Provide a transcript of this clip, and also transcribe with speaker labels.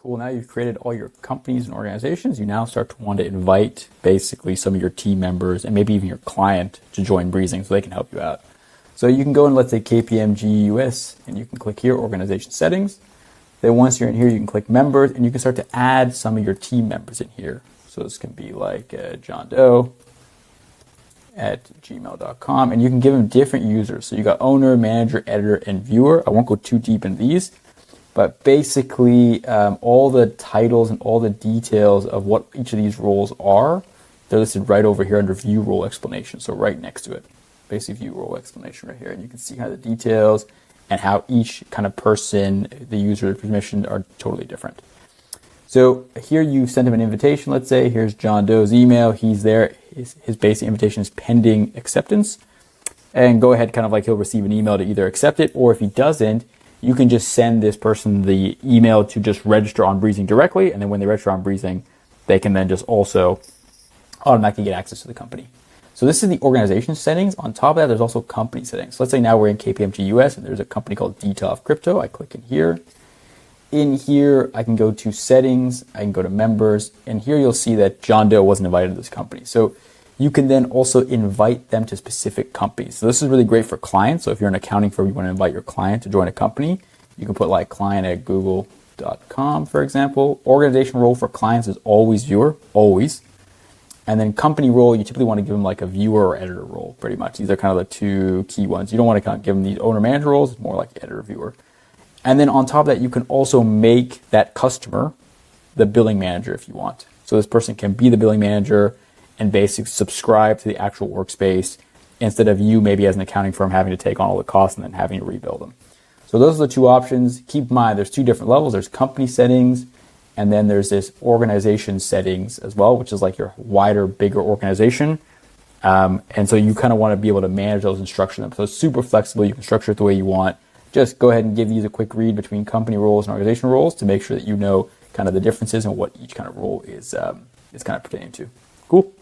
Speaker 1: Cool, now you've created all your companies and organizations. You now start to want to invite basically some of your team members and maybe even your client to join Breezing so they can help you out. So you can go in, let's say KPMG US, and you can click here, organization settings. Then once you're in here, you can click members and you can start to add some of your team members in here. So this can be like John Doe at gmail.com, and you can give them different users. So you got owner, manager, editor, and viewer. I won't go too deep in these, but basically all the titles and all the details of what each of these roles are, they're listed right over here under view role explanation. So right next to it, basically view role explanation right here. And you can see kind of the details and how each kind of person, the user permission are totally different. So here you send him an invitation, let's say. Here's John Doe's email. He's there. His basic invitation is pending acceptance. And go ahead, kind of like he'll receive an email to either accept it, or if he doesn't, you can just send this person the email to just register on Breezing directly. And then when they register on Breezing, they can then just also automatically get access to the company. So this is the organization settings. On top of that, there's also company settings. So let's say now we're in KPMG US and there's a company called Detail of Crypto. I click in here. In here, I can go to settings, I can go to members, and here you'll see that John Doe wasn't invited to this company. So you can then also invite them to specific companies. So this is really great for clients. So if you're an accounting firm, you want to invite your client to join a company, you can put like client at google.com, for example. Organization role for clients is always viewer, always. And then company role, you typically want to give them like a viewer or editor role, pretty much. These are kind of the two key ones. You don't want to kind of give them these owner manager roles, it's more like editor viewer. And then on top of that, you can also make that customer the billing manager if you want. So this person can be the billing manager and basically subscribe to the actual workspace instead of you maybe as an accounting firm having to take on all the costs and then having to rebuild them. So those are the two options. Keep in mind, there's two different levels. There's company settings, and then there's this organization settings as well, which is like your wider, bigger organization. And so you kind of want to be able to manage those and structure them. So it's super flexible. You can structure it the way you want. Just go ahead and give these a quick read between company roles and organization roles to make sure that you know kind of the differences and what each kind of role is kind of pertaining to. Cool.